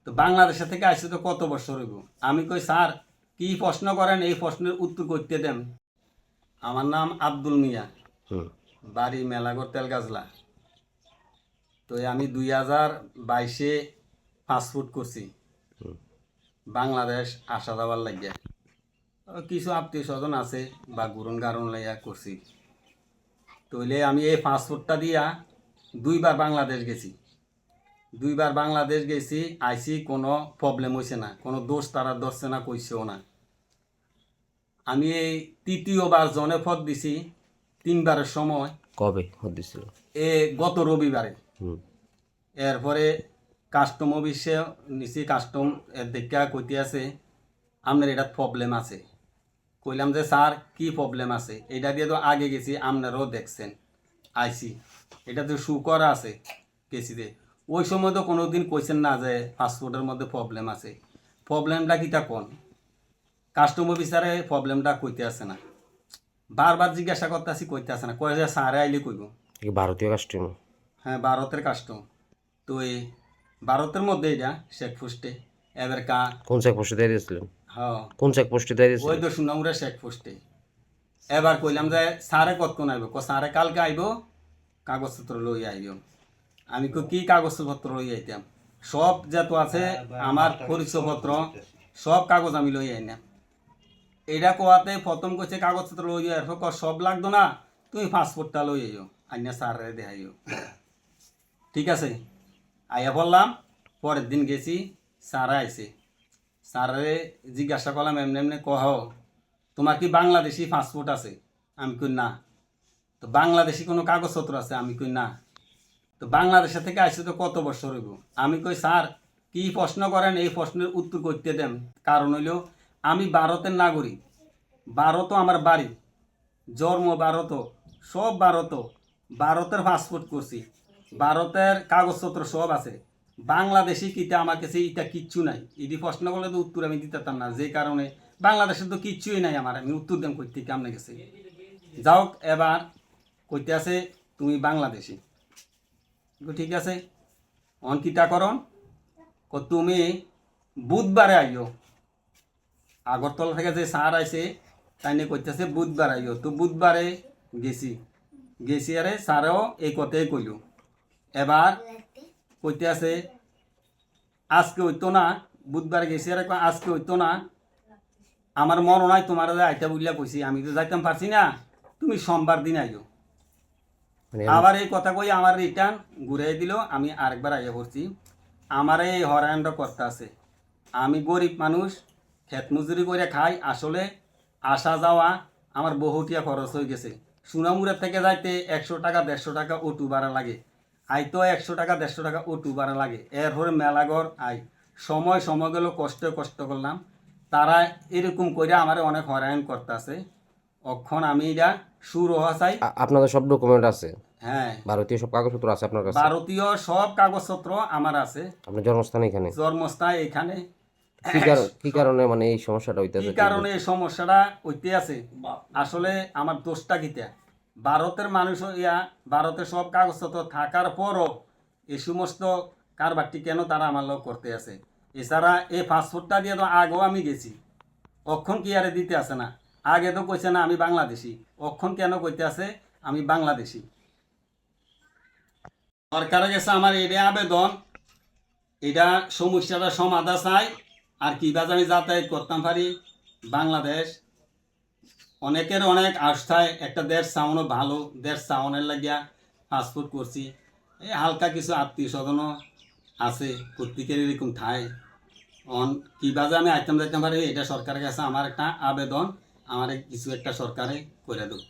তো বাংলাদেশের থেকে আসছে তো কত বছর হইব। আমি কই স্যার কি প্রশ্ন করেন, এই প্রশ্নের উত্তর করতে দেন। আমার নাম আব্দুল মিয়া, বাড়ি মেলাগড় তেলগাজলা। তো আমি 2022-এ পাসপোর্ট করছি বাংলাদেশ আসা যাওয়ার লাগিয়া। কিছু আত্মীয় স্বজন আছে বা গুরুন গারণ লাইয়া করছি। তইলে আমি এই পাসপোর্টটা দিয়া 2বার বাংলাদেশ গেছি। 2বার বাংলাদেশ গেছি, আইসি, কোনো প্রবলেম হয়েছে না, কোনো দোষ তারা ধরছে না, কইছেও না। আমি এই 3য়বার জনে পদ দিছি 3বারের সময়। কবে দিছিল? গত রবিবারে। এরপরে কাস্টম অফিসে নিছি, কাস্টম দেখা কইতে আছে আপনার এটা প্রবলেম আছে। কইলাম যে স্যার কি প্রবলেম আছে, এটা দিয়ে তো আগে গেছি, আপনারাও দেখছেন, আইসি, এটা তো শু করা আছে গেছিতে। ওই সময় তো কোনো দিন কইছেন না যে পাসপোর্টের মধ্যে প্রবলেম আছে। প্রবলেমটা কিটা কোন? কাস্টম অফিসারে প্রবলেমটা কইতে আসে না, বারবার জিজ্ঞাসা করতে আসি, কইতে আসে না, কয়ে যে স্যারে আইলে কইব। ভারতীয় কাস্টম? হ্যাঁ, ভারতের কাস্টম। তো এই ভারতের মধ্যে এটা চেকপোস্টে এবার কোন চেকপোস্টে দিয়ে দিয়েছিলেন? হ্যাঁ, কোন চেকপোস্টে দিয়ে দিয়েছিলেন? ওই তো সুনামুরা চেকপোস্টে। এবার কইলাম যে স্যারে কতক্ষণ আইব, স্যারে কালকে আইব, কাগজপত্র লই আইব। আমি কি কাগজপত্র লই আইতাম, সব যত আছে আমার পরিচয়পত্র সব কাগজ আমি লই আইনাম। এইটা কোয়াতে প্রথম কইছে কাগজপত্র লই আইব, সব লাগতো না, তুমি পাসপোর্টটা লই আইও, আইনা স্যারে দেখাইও। ঠিক আছে, আইয়া বললাম। পরের দিন গেছি, স্যারে আইছে। স্যারে জিজ্ঞাসা করলাম এমনি এমনি, কহ তোমার কি বাংলাদেশি পাসপোর্ট আছে? আমি কই না। তো বাংলাদেশি কোনো কাগজপত্র আছে? আমি কই না। তো বাংলাদেশের থেকে আসছে তো কত বছর হইব? আমি কই স্যার কি প্রশ্ন করেন, এই প্রশ্নের উত্তর করতে দেন। কারণ হইল আমি ভারতের নাগরিক, ভারতও আমার বাড়ি, জন্ম ভারত, সব ভারত, ভারতের পাসপোর্ট করছি, ভারতের কাগজপত্র সব আছে। বাংলাদেশি কিটা আমার কাছে এটা কিচ্ছু নাই। এটি প্রশ্ন করলে তো উত্তর আমি দিতে পারতাম না, যে কারণে বাংলাদেশে তো কিচ্ছুই নাই আমার, আমি উত্তর দেন করতে কেমনে গেছে। যাও, এবার কইতে আছে তুমি বাংলাদেশি। ঠিক আছে, অন কিটা করন, তুমি বুধবারে আইও। আগরতলা থেকে যে স্যার আইছে তাই নিয়ে কইতেছে বুধবার আইও। তো বুধবারে গেছি আরে স্যারও এই কথাই কইল। এবার কইতে আছে আজকে হইতো না, বুধবারে গেছি আরে আজকে হইতো না, আমার মনে নাই তোমার আইতা বললা কইছি, আমি তো যাইতাম পারছি না, তুমি সোমবার দিন আইও। আবার এই কথা কই আমার রিটার্ন ঘুরাই দিল, আমি আরেকবার আইয়া পড়ছি। আমার এই হরায়নটা করতে আছে, আমি গরিব মানুষ, ক্ষেত মজুরি করে খাই, আসলে আসা যাওয়া আমার বহুটিয়া খরচ হয়ে গেছে। সুনামুড়ার থেকে যাইতে 100 টাকা 150 টাকা অটো ভাড়া লাগে, আইতো 100 টাকা 150 টাকা অটো ভাড়া লাগে। এরপরে মেলাঘর আই, সময় গেল, কষ্ট করলাম। তারা এরকম করে আমার অনেক হরায়ন করতে আছে। অক্ষণ আমি এটা সুর হওয়া চাই। আপনাদের সব ডকুমেন্ট আছে? হ্যাঁ, ভারতীয় সব কাগজপত্র আছে আপনার কাছে? ভারতীয় সব কাগজপত্র আমার আছে। আপনার জন্মস্থান এখানে? জন্মস্থান এখানে। কি কারণে মানে এই সমস্যাটা হইতেছে? কি কারণে এই সমস্যাটা হইতে আছে, আসলে আমার দোষটা কিটা? ভারতের মানুষ হইয়া ভারতের সব কাগজপত্র থাকার পরও এই সমস্ত কারবারটি কেন তারা আমার লোক করতে আছে? এছাড়া এই পাসপোর্টটা দিয়ে তো আগেও আমি গেছি, অক্ষণ কি আরে দিতে আছে না? আগে তো কইছে না আমি বাংলাদেশি, অক্ষণ কেন কইতে আছে আমি বাংলাদেশি? সরকারের কাছে আমার এটা আবেদন, এটা সমস্যাটা সমাধান চাই। আর কীভাবে আমি যাতায়াত করতাম পারি বাংলাদেশ। অনেকের অনেক আস্থায় একটা দেশ চাওয়ানো ভালো, দেশ চাওয়ানোর লাগিয়া পাসপোর্ট করছি। এই হালকা কিছু আত্মীয় স্বজনও আছে প্রত্যেকের এরকম ঠাই। কীভাবে আমি আইতাম যাইতাম পারি, এটা সরকারের কাছে আমার একটা আবেদন, আমার কিছু একটা সরকারে করে দেব।